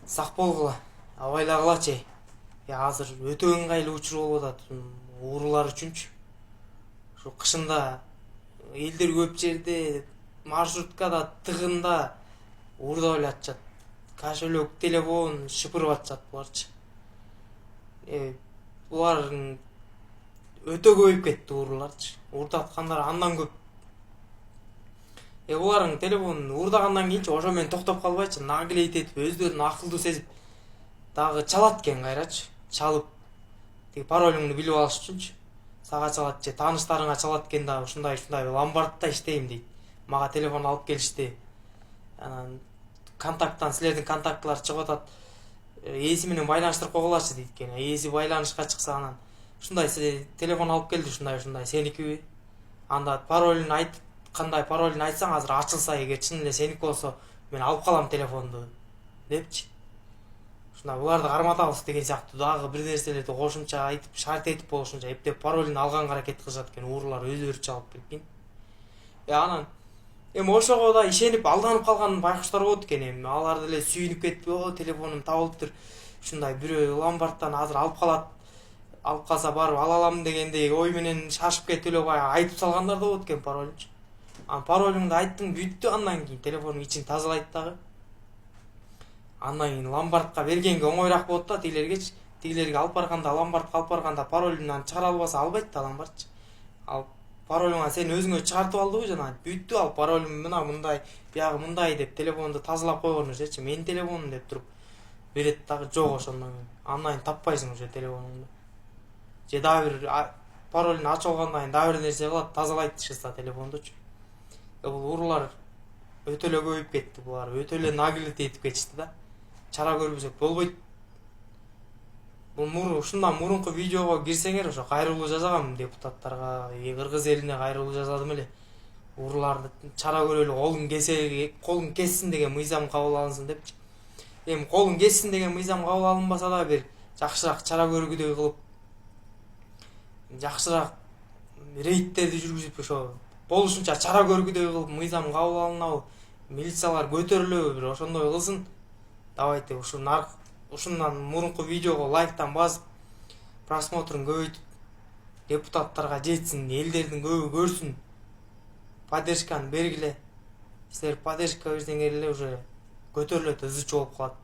Сак болгула, абайлагылачы. Азыр өтө ыңгайлуу учур болуп атат уурулар үчүнчү. Ушу кышында элдер көп жерде маршруткада тыгында уурдап эле атышат. Кошелек, телефон шыпырып атышат буларчы. Булардын өтө көбөйүп кетти ууруларчы. Уурдаткандар андан көп. Булардын телефонун уурдагандан кийинчи ошо менен токтоп калбайчы, наглеить этип өздөрүн акылдуу сезип дагы чалат экен кайрачы. Чалып тиги паролуңду билип алыш үчүнчү. Сага чалат же тааныштарыңа чалат экен дагы ушундай ломбардта иштейм дейт. Мага телефон алып келишти. Анан контакттан силердин контактылар чыгып атат. Ээси менен байланыштырып койгулачы дейт экен. Ээси байланышка чыкса анан ушундай телефон алып келди, ушундай сеникиби? Анда паролун айтып, кандай паролун айтсаң азыр ачылса, эгер чын эле сеники болсо мен алып калам телефонду депчи. Ушундай буларды карматабыз деген сыяктуу дагы бир нерселерди кошумча айтып, шарт этип болушунча эптеп паролун алганга аракет кылышат экен, уурулар өздөрү чалып келген. Анан ошого да ишенип алданып калган байкуштар болот экен. Алар деле сүйүнүп кетип, телефонум табылыптыр. Ушундай бирөө ломбардтан азыр алып калат. Алып калса барып ала алам дегендей ой менен шашып кетип эле баягы айтып салгандар да болот экен паролунчу. Анан паролуңду айттың, бүттү, андан кийин телефонуң ичин тазалайт дагы. Андан кийин ломбардка бергенге оңойраак болот да тигилергечи. Тигилерге алып барганда, ломбардка алып барганда паролуңдан чыгара албаса албайт да ломбардчы. Ал паролуңа сен өзүңө чыгартып алдыбы жана бүттү, ал паролум мына мындай, биягы мындай деп телефонду тазалап койгон уже менин телефонум деп туруп берет дагы жок ошондон кийин. Андан кийин таппайсың уже телефонуңду. Же дагы бир паролун ачып алгандан кийин дагы бир нерсе кылат, тазалайт ишкилса телефондучу. Бул уурулар өтө эле көбөйүп кетти, булар өтө эле наглеить этип кетишти да. Чара көрбөсөк болбойт. Бул ушундан мурунку видеого кирсеңер, ошо кайрылуу жасагам депутаттарга, кыргыз элине кайрылуу жасадым эле. Ууруларды чара көрөлү, колун кессин деген мыйзам кабыл алынсын депчи. Колун кессин деген мыйзам кабыл алынбаса да бир жакшыраак чара көргүдөй кылып, жакшыраак рейдтерди жүргүзүп, ошо болушунча чара көргүдөй кылып мыйзам кабыл алынабы, милициялар көтөрүлөбү, бир ошондой кылсын. Давайте ушундан мурунку видеого лайктан басып, просмотрун көбөйтүп, депутаттарга жетсин, элдердин көбү көрсүн. Поддержканы бергиле. Силер поддержка берсеңер эле уже көтөрүлөт, ызычы болуп калат.